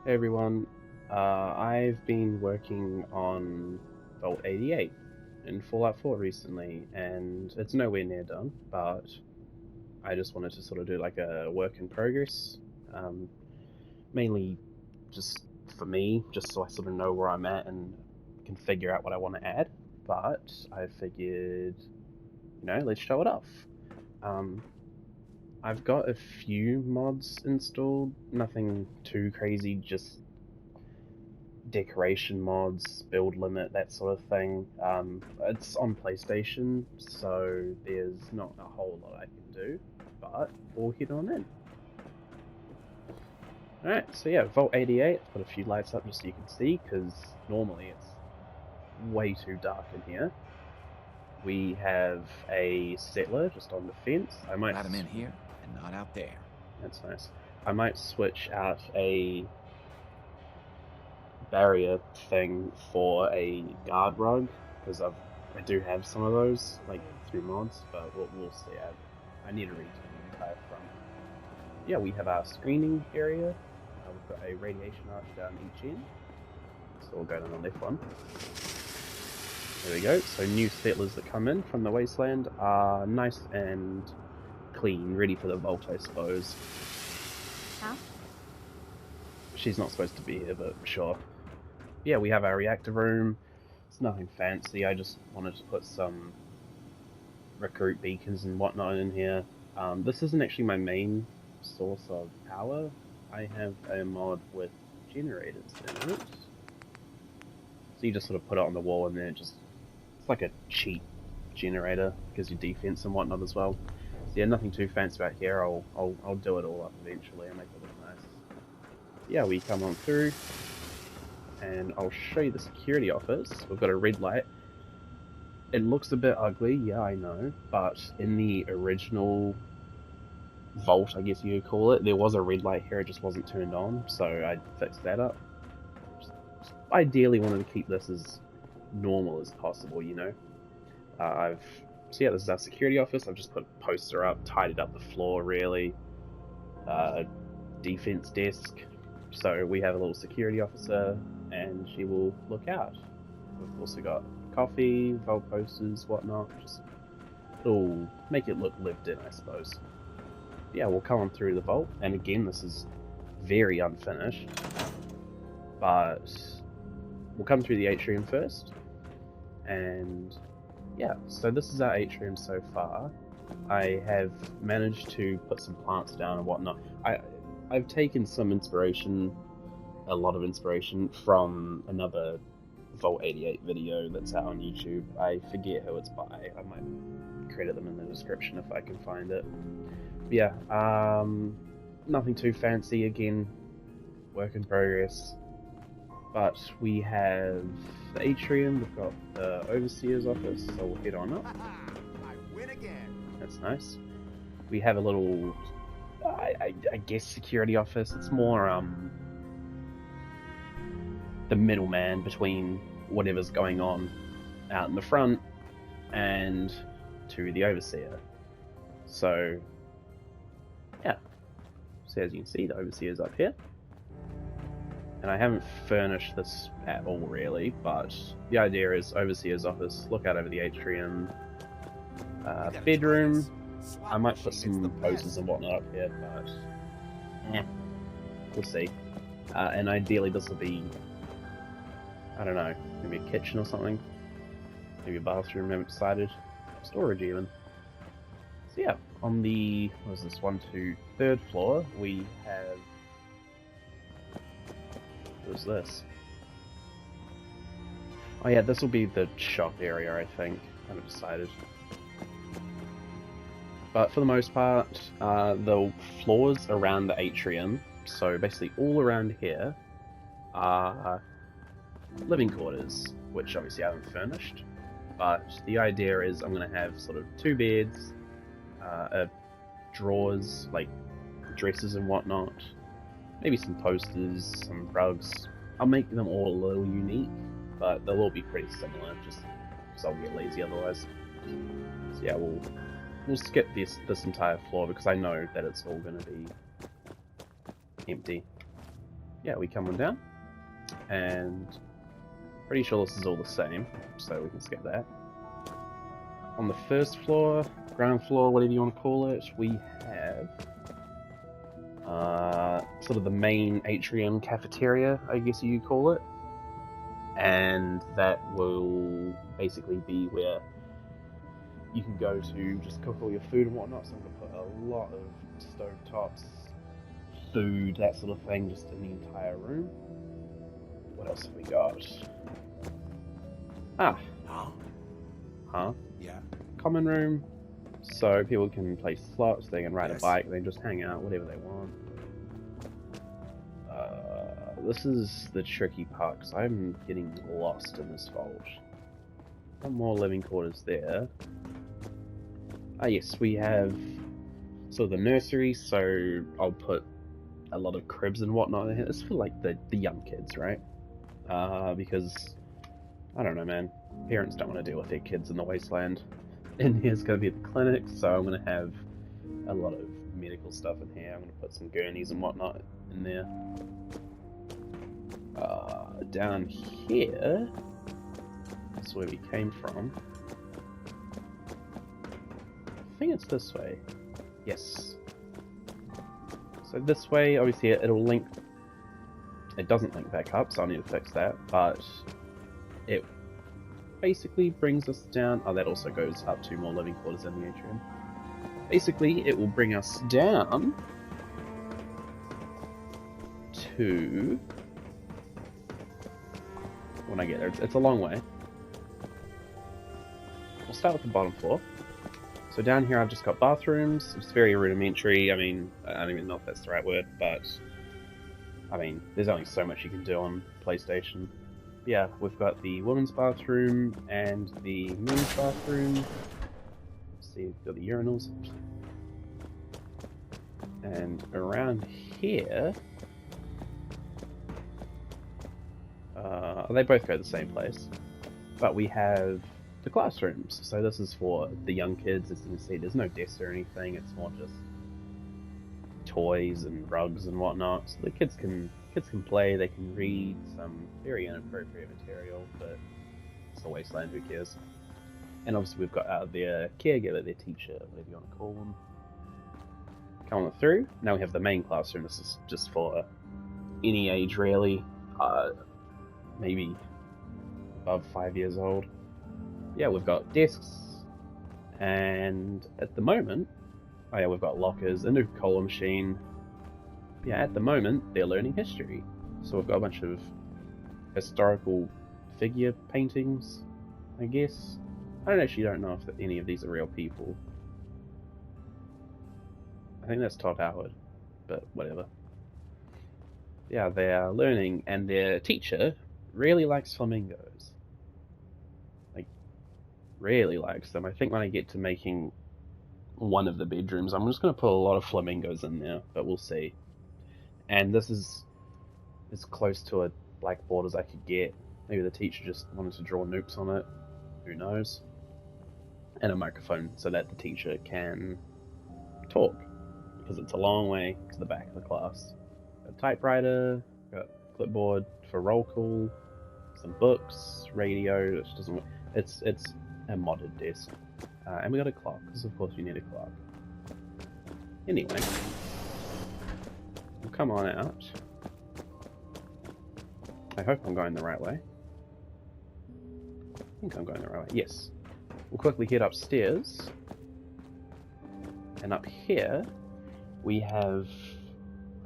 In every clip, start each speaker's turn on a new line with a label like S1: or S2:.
S1: Hey everyone, I've been working on Vault 88 in Fallout 4 recently, and it's nowhere near done, but I just wanted to sort of do like a work in progress, um, mainly just for me, just so I sort of know where I'm at and can figure out what I want to add, but I figured, let's show it off. Um, I've got a few mods installed, nothing too crazy, just decoration mods, build limit, that sort of thing. It's on PlayStation, so there's not a whole lot I can do, but we'll head on in. Alright, so yeah, Vault 88, put a few lights up just so you can see, because normally it's way too dark in here. We have a settler just on the fence. I might
S2: Got him in here and not out there.
S1: That's nice. I might switch out a barrier thing for a guard rug, because I do have some of those, like, through mods, but we'll see. I need to return the entire front. Yeah, we have our screening area. We've got a radiation arch down each end, so we'll go down the left one. There we go. So new settlers that come in from the wasteland are nice and clean, ready for the vault, I suppose.
S3: Huh?
S1: She's not supposed to be here, but sure. Yeah, we have our reactor room. It's nothing fancy. I just wanted to put some recruit beacons and whatnot in here. This isn't actually my main source of power. I have a mod with generators in it. So you just sort of put it on the wall and then it's like a cheap generator. Gives you defense and whatnot as well. So yeah, nothing too fancy about here. I'll do it all up eventually and make it look nice. Yeah, we come on through, and I'll show you the security office. We've got a red light. It looks a bit ugly, yeah, I know, but in the original vault, I guess you could call it, there was a red light here, it just wasn't turned on, so I fixed that up. Just ideally wanted to keep this as normal as possible, you know. So yeah, this is our security office. I've just put a poster up, tidied up the floor really. Defense desk. So we have a little security officer, and she will look out. We've also got coffee, vault posters, whatnot. Just it'll make it look lived in, I suppose. Yeah, we'll come on through the vault, and again, this is very unfinished, but we'll come through the atrium first, and yeah, so this is our atrium so far. I have managed to put some plants down and whatnot. I've taken some inspiration, a lot of inspiration, from another Vault 88 video that's out on YouTube. I forget who it's by. I might credit them in the description if I can find it. But yeah, nothing too fancy. Again, work in progress. But we have the atrium, we've got the overseer's office, so we'll head on up.
S2: I win again.
S1: That's nice. We have a little, I guess, security office. It's more the middleman between whatever's going on out in the front and to the overseer. So yeah, so as you can see, the overseer's up here. And I haven't furnished this at all really, but the idea is overseer's office, look out over the atrium, bedroom. I might put some posters and whatnot up here, but we'll see. And ideally this will be, I don't know, maybe a kitchen or something, maybe a bathroom, haven't decided, storage even. So yeah, on the, what is this, 3rd floor, we have, what's this? Oh yeah, this will be the shop area, I think. I haven't decided. But for the most part, the floors around the atrium, so basically all around here, are living quarters, which obviously I haven't furnished. But the idea is I'm going to have sort of 2 beds, drawers, like dresses and whatnot, maybe some posters, some rugs. I'll make them all a little unique, but they'll all be pretty similar, just because I'll get lazy otherwise. So yeah, we'll skip this entire floor because I know that it's all going to be empty. yeah, we come on down, and pretty sure this is all the same, so we can skip that. On the first floor, ground floor, whatever you want to call it, we have sort of the main atrium cafeteria, I guess you could call it. And that will basically be where you can go to just cook all your food and whatnot. So I'm going to put a lot of stovetops, food, that sort of thing, just in the entire room. What else have we got? Ah. Huh?
S2: Yeah.
S1: Common room. So people can play slots, they can ride a bike, they can just hang out, whatever they want. This is the tricky part, because I'm getting lost in this vault. One more living quarters there. Ah yes, we have sort of the nursery, so I'll put a lot of cribs and whatnot in here. It's for like the young kids, right? Because, I don't know man, parents don't want to deal with their kids in the wasteland. And here's going to be the clinic, so I'm going to have a lot of medical stuff in here. I'm going to put some gurneys and whatnot in there. Down here, that's where we came from. I think it's this way. Yes. So this way, obviously it'll link. It doesn't link back up, so I need to fix that. But it basically brings us down. Oh, that also goes up 2 more living quarters in the atrium. Basically, it will bring us down to. When I get there, it's a long way. We'll start with the bottom floor. So down here I've just got bathrooms. It's very rudimentary. I mean, I don't even know if that's the right word, but I mean, there's only so much you can do on PlayStation. Yeah, we've got the women's bathroom and the men's bathroom. Let's see, we've got the urinals. And around here, they both go to the same place, but we have the classrooms. So this is for the young kids. As you can see, there's no desks or anything. It's more just toys and rugs and whatnot. So the kids can play. They can read some very inappropriate material, but it's the wasteland. Who cares? And obviously we've got their caregiver, their teacher, whatever you want to call them. Come on through. Now we have the main classroom. This is just for any age, really. Maybe above 5 years old. Yeah, we've got desks, and at the moment, oh yeah, we've got lockers, a new cola machine. Yeah, at the moment, they're learning history. So we've got a bunch of historical figure paintings, I guess. I don't know if any of these are real people. I think that's Todd Howard, but whatever. Yeah, they are learning, and their teacher really likes flamingos. Like, really likes them. I think when I get to making one of the bedrooms, I'm just going to put a lot of flamingos in there, but we'll see. And this is as close to a blackboard as I could get. Maybe the teacher just wanted to draw nukes on it. Who knows? And a microphone so that the teacher can talk, because it's a long way to the back of the class. Got a typewriter, got a clipboard for roll call, some books, radio, which doesn't work. It's a modded desk. And we got a clock, because of course you need a clock. Anyway, we'll come on out. I hope I'm going the right way. I think I'm going the right way. Yes. We'll quickly head upstairs. And up here, we have,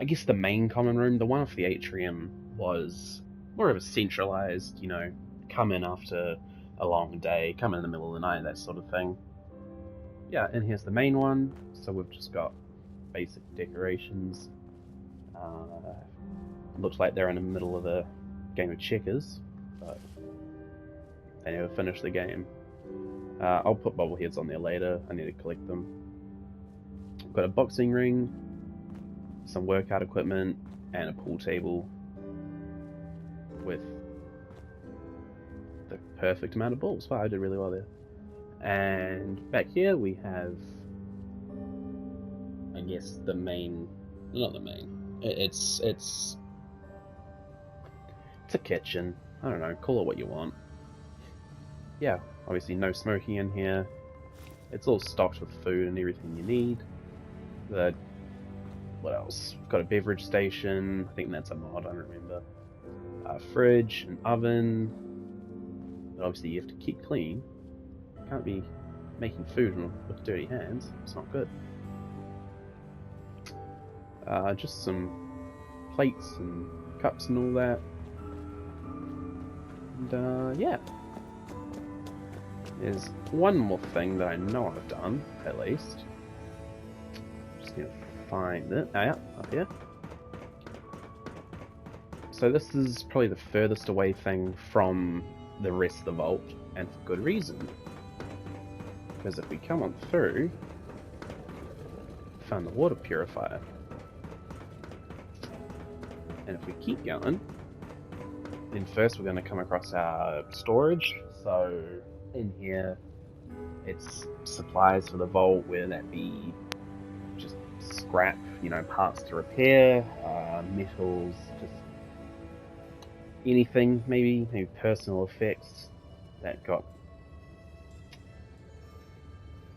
S1: I guess, the main common room. The one for the atrium was more of a centralized, you know, come in after a long day, come in the middle of the night, that sort of thing. Yeah, and here's the main one. So we've just got basic decorations. Looks like they're in the middle of a game of checkers, but they never finished the game. I'll put bobbleheads on there later. I need to collect them. I've got a boxing ring, some workout equipment, and a pool table with the perfect amount of balls. Wow, I did really well there. And back here we have, I guess, the main, not the main, it's It's a kitchen. I don't know, call it what you want. Yeah, obviously no smoking in here. It's all stocked with food and everything you need. What else? Got a beverage station. I think that's a mod, I don't remember. A fridge, an oven. But obviously you have to keep clean. Can't be making food with dirty hands. It's not good. Just some plates and cups and all that. And yeah. There's one more thing that I know I've done, at least. Just gonna find it. Oh yeah, up here. So this is probably the furthest away thing from the rest of the vault, and for good reason. Because if we come on through, found the water purifier. And if we keep going, then first we're going to come across our storage. So in here, it's supplies for the vault, whether that be just scrap, you know, parts to repair, metals, just anything, maybe personal effects that got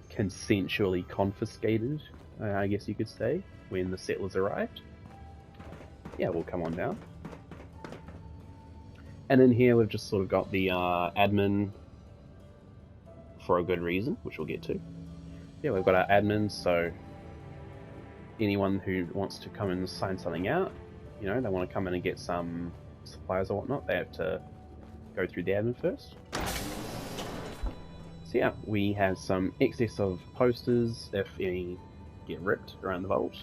S1: consensually confiscated, I guess you could say, when the settlers arrived. Yeah, we'll come on down. And in here we've just sort of got the admin for a good reason, which we'll get to. Yeah, we've got our admin, so anyone who wants to come and sign something out, you know, they want to come in and get some supplies or whatnot, they have to go through the admin first. So yeah, we have some excess of posters, if any get ripped around the vault.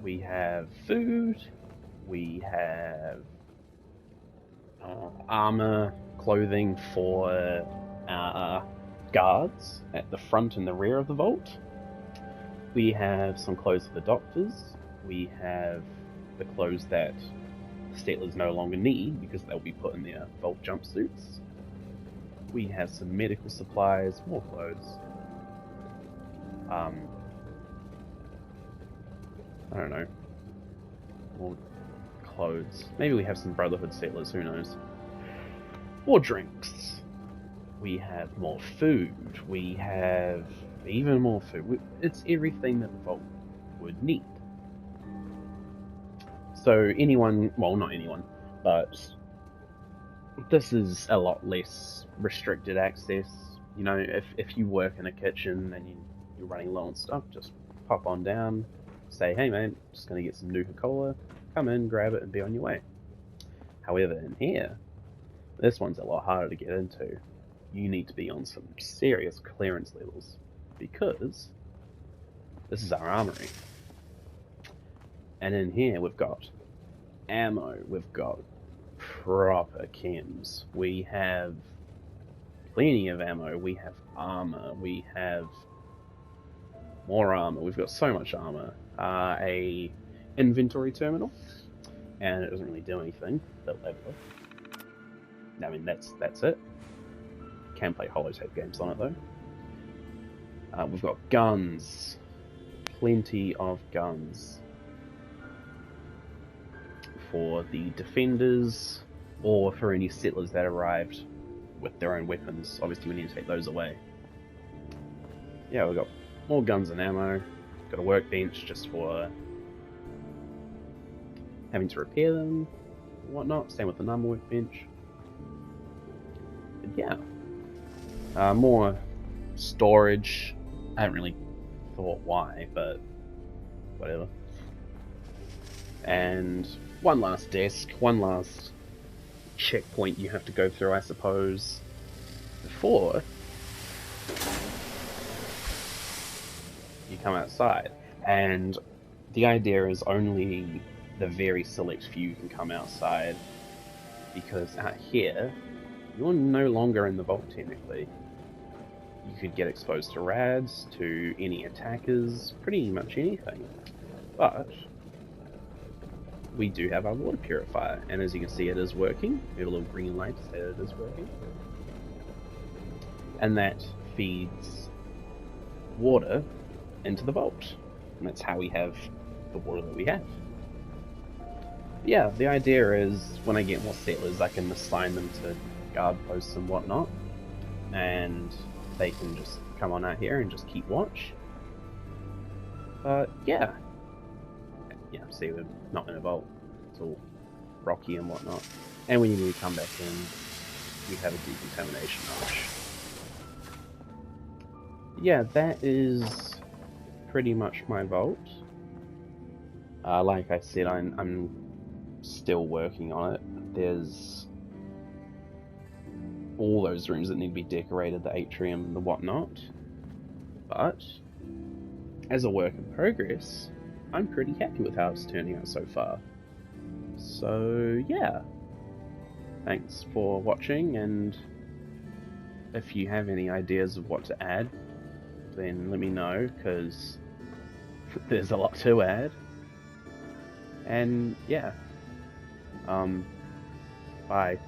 S1: We have food, we have armor, clothing for our guards at the front and the rear of the vault. We have some clothes for the doctors. We have the clothes that the settlers no longer need because they'll be put in their vault jumpsuits. We have some medical supplies, more clothes. I don't know. More clothes. Maybe we have some Brotherhood settlers, who knows. More drinks. We have more food. We have even more food. It's everything that the vault would need. So anyone, well, not anyone, but this is a lot less restricted access. You know, if you work in a kitchen and you're running low on stuff, just pop on down, say, hey man, just gonna get some Nuka-Cola, come in, grab it, and be on your way. However, in here, this one's a lot harder to get into. You need to be on some serious clearance levels, because this is our armory. And in here we've got ammo, we've got proper chems, we have plenty of ammo, we have armor, we have more armor, we've got so much armor. A inventory terminal, and it doesn't really do anything, but level. I mean, that's it. Can play holotape games on it though. We've got guns, plenty of guns for the defenders, or for any settlers that arrived with their own weapons. Obviously we need to take those away. Yeah, we've got more guns and ammo. Got a workbench just for having to repair them and whatnot. Same with the normal workbench. But yeah. More storage. I haven't really thought why, but whatever. And one last desk, one last checkpoint you have to go through, I suppose, before you come outside. And the idea is only the very select few can come outside, because out here you're no longer in the vault technically. You could get exposed to rads, to any attackers, pretty much anything. But we do have our water purifier, and as you can see, it is working. We have a little green light to say that it is working. And that feeds water into the vault. And that's how we have the water that we have. yeah, the idea is when I get more settlers, I can assign them to guard posts and whatnot, and they can just come on out here and just keep watch. But yeah, see, we're not in a vault. It's all rocky and whatnot. And when you need to come back in, we have a decontamination rush. Yeah, that is pretty much my vault. Like I said, I'm still working on it. There's all those rooms that need to be decorated, the atrium and the whatnot. But as a work in progress, I'm pretty happy with how it's turning out so far. So yeah, thanks for watching, and if you have any ideas of what to add, then let me know, because there's a lot to add. And yeah, bye.